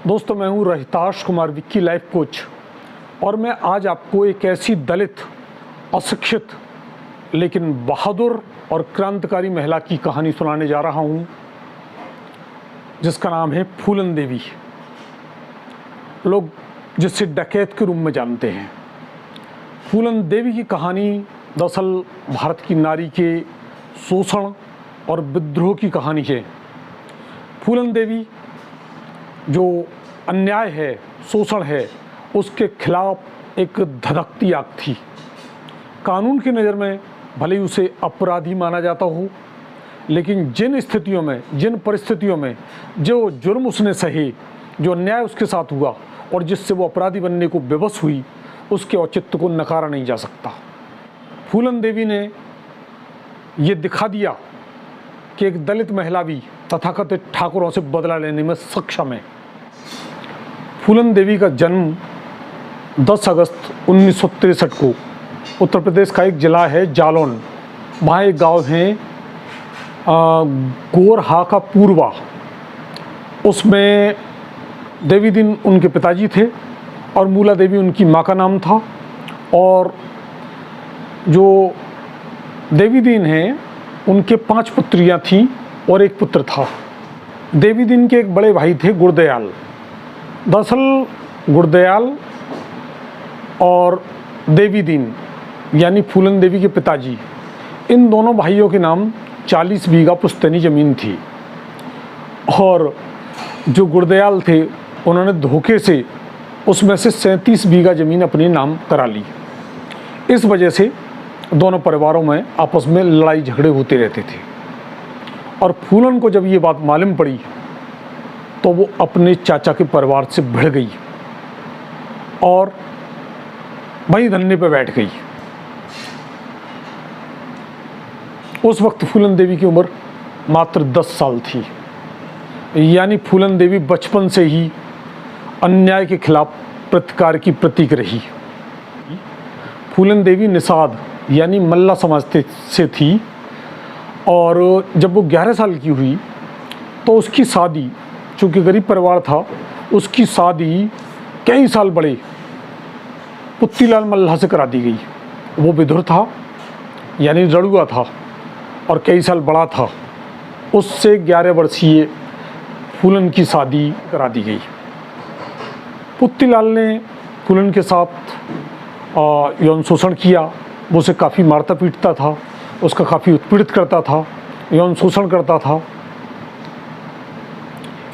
दोस्तों, मैं हूं रहिताश कुमार, विक्की लाइफ कोच, और मैं आज आपको एक ऐसी दलित, अशिक्षित लेकिन बहादुर और क्रांतिकारी महिला की कहानी सुनाने जा रहा हूं, जिसका नाम है फूलन देवी। लोग जिसे डकैत के रूप में जानते हैं। फूलन देवी की कहानी दरअसल भारत की नारी के शोषण और विद्रोह की कहानी है। फूलन देवी जो अन्याय है, शोषण है, उसके खिलाफ एक धधकती आग थी। कानून की नज़र में भले ही उसे अपराधी माना जाता हो, लेकिन जिन स्थितियों में, जिन परिस्थितियों में जो जुर्म उसने सहे, जो अन्याय उसके साथ हुआ और जिससे वो अपराधी बनने को विवश हुई, उसके औचित्य को नकारा नहीं जा सकता। फूलन देवी ने ये दिखा दिया कि एक दलित महिला भी तथाकथित ठाकुरों से बदला लेने में सक्षम है। फूलन देवी का जन्म 10 अगस्त 1963 को उत्तर प्रदेश का एक ज़िला है जालौन, वहाँ एक गांव है गोरहा का पूर्वा, उसमें देवी दीन उनके पिताजी थे और मूला देवी उनकी माँ का नाम था। और जो देवी दीन हैं उनके 5 पुत्रियाँ थीं और एक पुत्र था। देवी दीन के एक बड़े भाई थे गुरदयाल। दरअसल गुरदयाल और देवी दीन यानी फूलन देवी के पिताजी, इन दोनों भाइयों के नाम 40 बीघा पुश्तैनी ज़मीन थी। और जो गुरदयाल थे उन्होंने धोखे से उसमें से 37 बीघा ज़मीन अपने नाम करा ली। इस वजह से दोनों परिवारों में आपस में लड़ाई झगड़े होते रहते थे। और फूलन को जब ये बात मालूम पड़ी तो वो अपने चाचा के परिवार से भिड़ गई और वहीं धरने पर बैठ गई। उस वक्त फूलन देवी की उम्र मात्र 10 साल थी। यानी फूलन देवी बचपन से ही अन्याय के खिलाफ प्रतिकार की प्रतीक रही। फूलन देवी निषाद यानी मल्ला समाज से थी, और जब वो 11 साल की हुई तो उसकी शादी, चूँकि गरीब परिवार था, उसकी शादी कई साल बड़े पुत्तीलाल मल्लाह से करा दी गई। वो विधुर था यानी रड़ुआ था और कई साल बड़ा था। उससे 11 वर्षीय फूलन की शादी करा दी गई। पुत्तीलाल ने फूलन के साथ यौन शोषण किया। वो उसे काफ़ी मारता पीटता था, उसका काफ़ी उत्पीड़ित करता था, यौन शोषण करता था।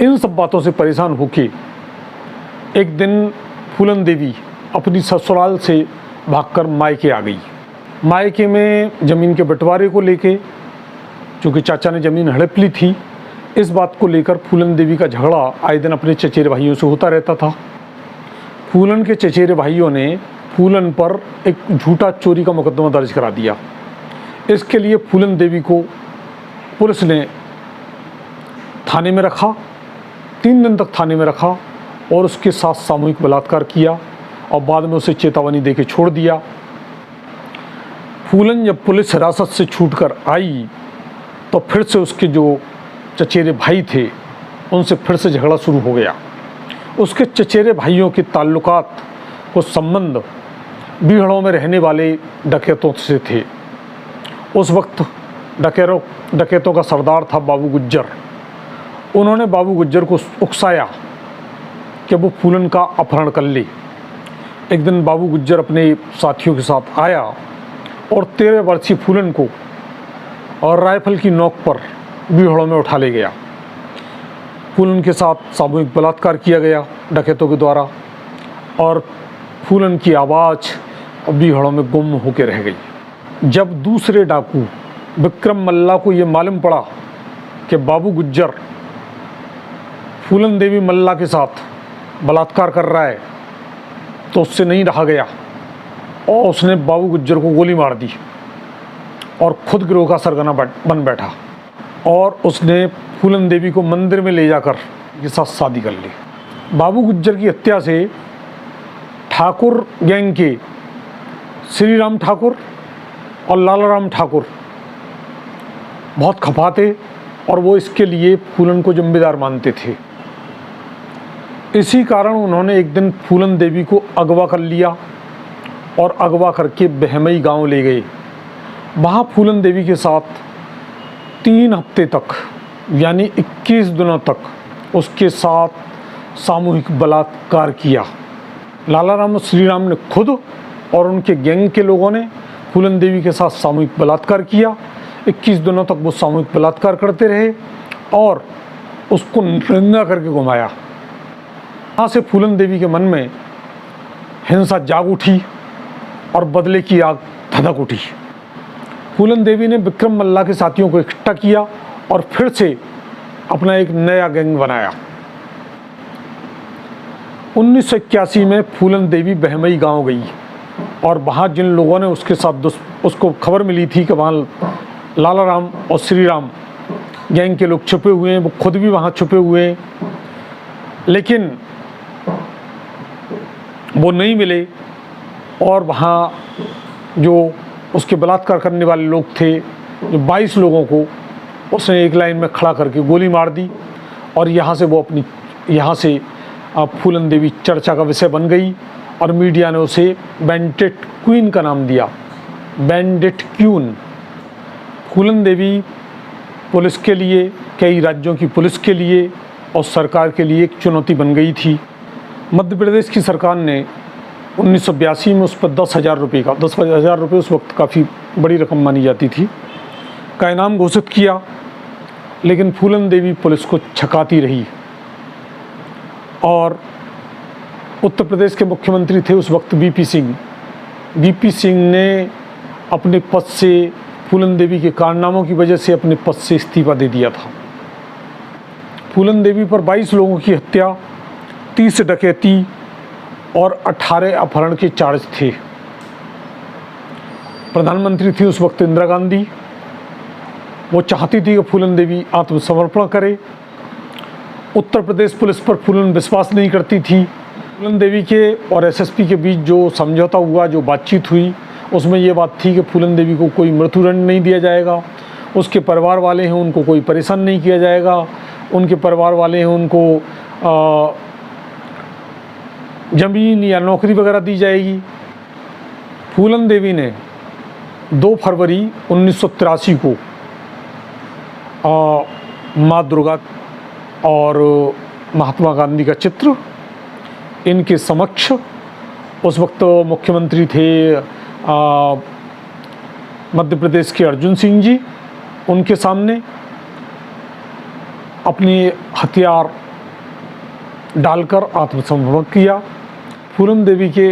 इन सब बातों से परेशान होके एक दिन फूलन देवी अपनी ससुराल से भागकर मायके आ गई। मायके में ज़मीन के बंटवारे को लेके, चूँकि चाचा ने ज़मीन हड़प ली थी, इस बात को लेकर फूलन देवी का झगड़ा आए दिन अपने चचेरे भाइयों से होता रहता था। फूलन के चचेरे भाइयों ने फूलन पर एक झूठा चोरी का मुकदमा दर्ज करा दिया। इसके लिए फूलन देवी को पुलिस ने थाने में रखा, 3 दिन तक थाने में रखा और उसके साथ सामूहिक बलात्कार किया और बाद में उसे चेतावनी देके छोड़ दिया। फूलन जब पुलिस हिरासत से छूटकर आई तो फिर से उसके जो चचेरे भाई थे उनसे फिर से झगड़ा शुरू हो गया। उसके चचेरे भाइयों के ताल्लुकात, कुछ संबंध बीहड़ों में रहने वाले डकैतों से थे। उस वक्त डकैतों का सरदार था बाबू गुज्जर। उन्होंने बाबू गुज्जर को उकसाया कि वो फूलन का अपहरण कर ले। एक दिन बाबू गुज्जर अपने साथियों के साथ आया और 13 वर्षीय फूलन को और राइफल की नोक पर बीहड़ों में उठा ले गया। फूलन के साथ सामूहिक बलात्कार किया गया डकैतों के द्वारा, और फूलन की आवाज़ बीहड़ों में गुम होकर रह गई। जब दूसरे डाकू विक्रम मल्ला को ये मालूम पड़ा कि बाबू गुज्जर फूलन देवी मल्ला के साथ बलात्कार कर रहा है, तो उससे नहीं रहा गया और उसने बाबू गुज्जर को गोली मार दी और खुद गिरोह का सरगना बन बैठा। और उसने फूलन देवी को मंदिर में ले जाकर के साथ शादी कर ली। बाबू गुज्जर की हत्या से ठाकुर गैंग के श्री राम ठाकुर और लाला राम ठाकुर बहुत खफा थे और वो इसके लिए फूलन को जिम्मेदार मानते थे। इसी कारण उन्होंने एक दिन फूलन देवी को अगवा कर लिया और अगवा करके बहमई गांव ले गए। वहाँ फूलन देवी के साथ 3 हफ्ते तक यानी 21 दिनों तक उसके साथ सामूहिक बलात्कार किया। लाला राम और श्री राम ने खुद और उनके गैंग के लोगों ने फूलन देवी के साथ सामूहिक बलात्कार किया। 21 दिनों तक वो सामूहिक बलात्कार करते रहे और उसको नंगा करके घुमाया। यहाँ से फूलन देवी के मन में हिंसा जाग उठी और बदले की आग धधक उठी। फूलन देवी ने विक्रम मल्ला के साथियों को इकट्ठा किया और फिर से अपना एक नया गैंग बनाया। 1981 में फूलन देवी बहमई गांव गई और वहाँ जिन लोगों ने उसके साथ उसको खबर मिली थी कि वहाँ लाला राम और श्री राम गैंग के लोग छुपे हुए हैं, वो खुद भी वहाँ छुपे हुए हैं, लेकिन वो नहीं मिले और वहाँ जो उसके बलात्कार करने वाले लोग थे, जो 22 लोगों को उसने एक लाइन में खड़ा करके गोली मार दी और यहाँ से फूलन देवी चर्चा का विषय बन गई और मीडिया ने उसे बैंडेड क्वीन का नाम दिया, बैंडेड क्वीन। फूलन देवी पुलिस के लिए, कई राज्यों की पुलिस के लिए और सरकार के लिए एक चुनौती बन गई थी। मध्य प्रदेश की सरकार ने 1982 में उस पर 10,000 रुपये उस वक्त काफ़ी बड़ी रकम मानी जाती थी, का इनाम घोषित किया, लेकिन फूलन देवी पुलिस को छकाती रही। और उत्तर प्रदेश के मुख्यमंत्री थे उस वक्त वीपी सिंह ने अपने पद से, फूलन देवी के कारनामों की वजह से अपने पद से इस्तीफा दे दिया था। फूलन देवी पर 22 लोगों की हत्या, 30 डकैती और 18 अपहरण के चार्ज थे। प्रधानमंत्री थी उस वक्त इंदिरा गांधी। वो चाहती थी कि फूलन देवी आत्मसमर्पण करे। उत्तर प्रदेश पुलिस पर फूलन विश्वास नहीं करती थी। फूलन देवी के और एसएसपी के बीच जो समझौता हुआ, जो बातचीत हुई, उसमें ये बात थी कि फूलन देवी को कोई मृत्युदंड नहीं दिया जाएगा, उसके परिवार वाले हैं उनको कोई परेशान नहीं किया जाएगा, उनके परिवार वाले हैं उनको ज़मीन या नौकरी वगैरह दी जाएगी। फूलन देवी ने 2 फरवरी 1983 को माँ दुर्गा और महात्मा गांधी का चित्र इनके समक्ष, उस वक्त मुख्यमंत्री थे मध्य प्रदेश के अर्जुन सिंह जी, उनके सामने अपनी हथियार डालकर आत्मसमर्पण किया। फूलन देवी के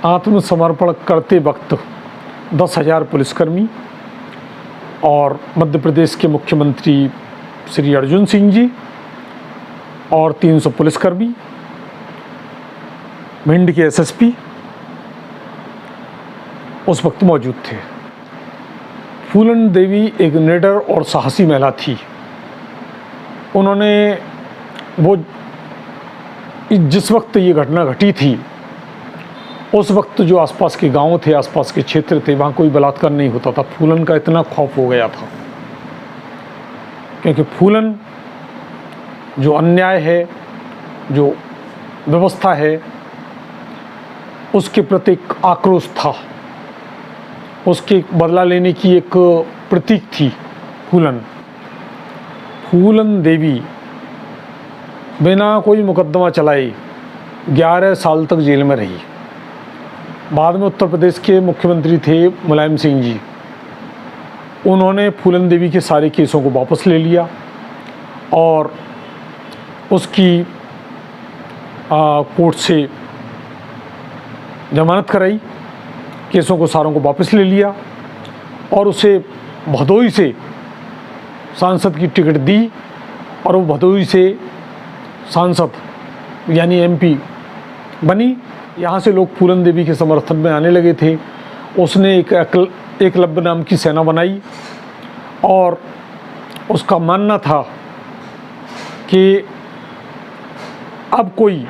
आत्मसमर्पण करते वक्त 10,000 पुलिसकर्मी और मध्य प्रदेश के मुख्यमंत्री श्री अर्जुन सिंह जी और 300 पुलिसकर्मी, भिंड के एसएसपी उस वक्त मौजूद थे। फूलन देवी एक निडर और साहसी महिला थी। उन्होंने वो जिस वक्त ये घटना घटी थी उस वक्त जो आसपास के गांव थे, आसपास के क्षेत्र थे, वहाँ कोई बलात्कार नहीं होता था। फूलन का इतना खौफ हो गया था क्योंकि फूलन जो अन्याय है, जो व्यवस्था है, उसके प्रति एक आक्रोश था, उसके बदला लेने की एक प्रतीक थी फूलन देवी बिना कोई मुकदमा चलाए 11 साल तक जेल में रही। बाद में उत्तर प्रदेश के मुख्यमंत्री थे मुलायम सिंह जी, उन्होंने फूलन देवी के सारे केसों को वापस ले लिया और उसकी कोर्ट से जमानत कराई, केसों को सारों को वापस ले लिया और उसे भदोई से सांसद की टिकट दी और वो भदोई से सांसद यानी एमपी बनी। यहाँ से लोग फूलन देवी के समर्थन में आने लगे थे। उसने एकलव्य नाम की सेना बनाई और उसका मानना था कि अब कोई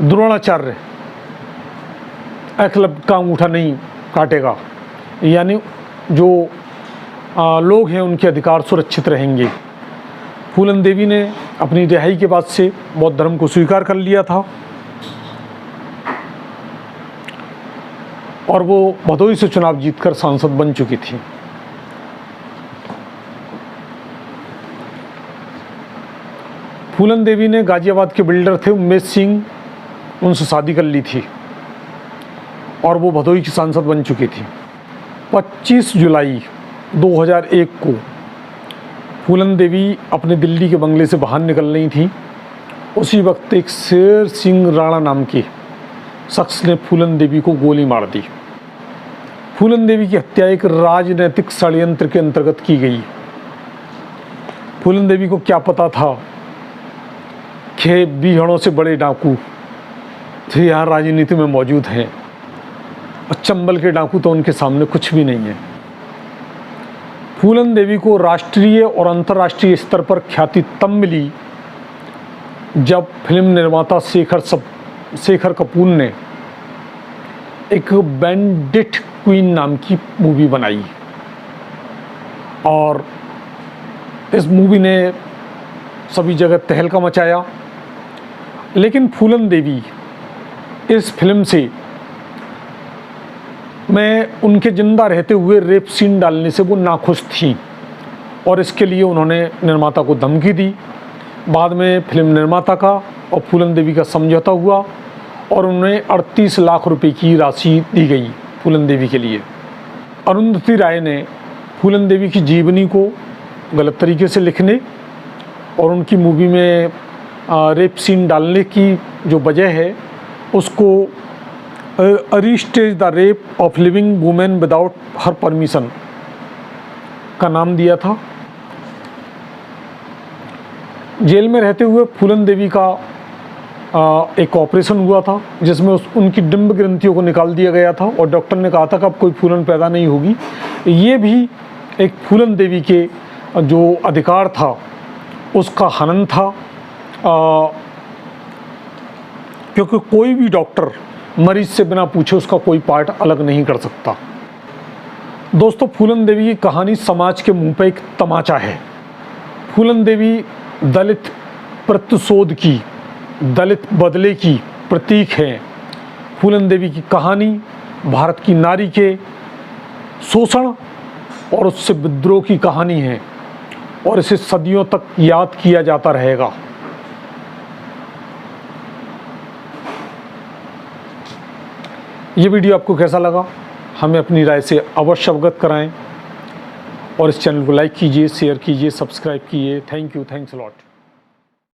द्रोणाचार्य एकलव्य का अंगूठा नहीं काटेगा, यानी जो लोग हैं उनके अधिकार सुरक्षित रहेंगे। फूलन देवी ने अपनी रिहाई के बाद से बौद्ध धर्म को स्वीकार कर लिया था और वो भदोही से चुनाव जीतकर सांसद बन चुकी थी। फूलन देवी ने गाजियाबाद के बिल्डर थे उमेश सिंह, उनसे शादी कर ली थी और वो भदोही की सांसद बन चुकी थी। 25 जुलाई 2001 को फूलन देवी अपने दिल्ली के बंगले से बाहर निकल रही थी। उसी वक्त एक शेर सिंह राणा नाम के शख्स ने फूलन देवी को गोली मार दी। फूलन देवी की हत्या एक राजनीतिक षड्यंत्र के अंतर्गत की गई। फूलन देवी को क्या पता था कि बीहड़ों से बड़े डाकू तो यहाँ राजनीति में मौजूद हैं और चंबल के डाकू तो उनके सामने कुछ भी नहीं है। फूलन देवी को राष्ट्रीय और अंतर्राष्ट्रीय स्तर पर ख्याति तब मिली जब फिल्म निर्माता शेखर कपूर ने एक बैंडिट क्वीन नाम की मूवी बनाई और इस मूवी ने सभी जगह तहलका मचाया। लेकिन फूलन देवी इस फिल्म से मैं उनके जिंदा रहते हुए रेप सीन डालने से वो नाखुश थी और इसके लिए उन्होंने निर्माता को धमकी दी। बाद में फिल्म निर्माता का और फूलन देवी का समझौता हुआ और उन्हें 38 लाख रुपए की राशि दी गई फूलन देवी के लिए। अरुंधति राय ने फूलन देवी की जीवनी को गलत तरीके से लिखने और उनकी मूवी में रेप सीन डालने की जो वजह है उसको अरिस्टेज the rape of living women without her permission का नाम दिया था। जेल में रहते हुए फूलन देवी का एक ऑपरेशन हुआ था जिसमें उनकी डिंब ग्रंथियों को निकाल दिया गया था और डॉक्टर ने कहा था कि अब कोई फूलन पैदा नहीं होगी। ये भी एक फूलन देवी के जो अधिकार था उसका हनन था, क्योंकि कोई भी डॉक्टर मरीज से बिना पूछे उसका कोई पार्ट अलग नहीं कर सकता। दोस्तों, फूलन देवी की कहानी समाज के मुंह पर एक तमाचा है। फूलन देवी दलित प्रतिशोध की, दलित बदले की प्रतीक है। फूलन देवी की कहानी भारत की नारी के शोषण और उससे विद्रोह की कहानी है और इसे सदियों तक याद किया जाता रहेगा। ये वीडियो आपको कैसा लगा हमें अपनी राय से अवश्य अवगत कराएं और इस चैनल को लाइक कीजिए, शेयर कीजिए, सब्सक्राइब कीजिए। Thank you, thanks a lot.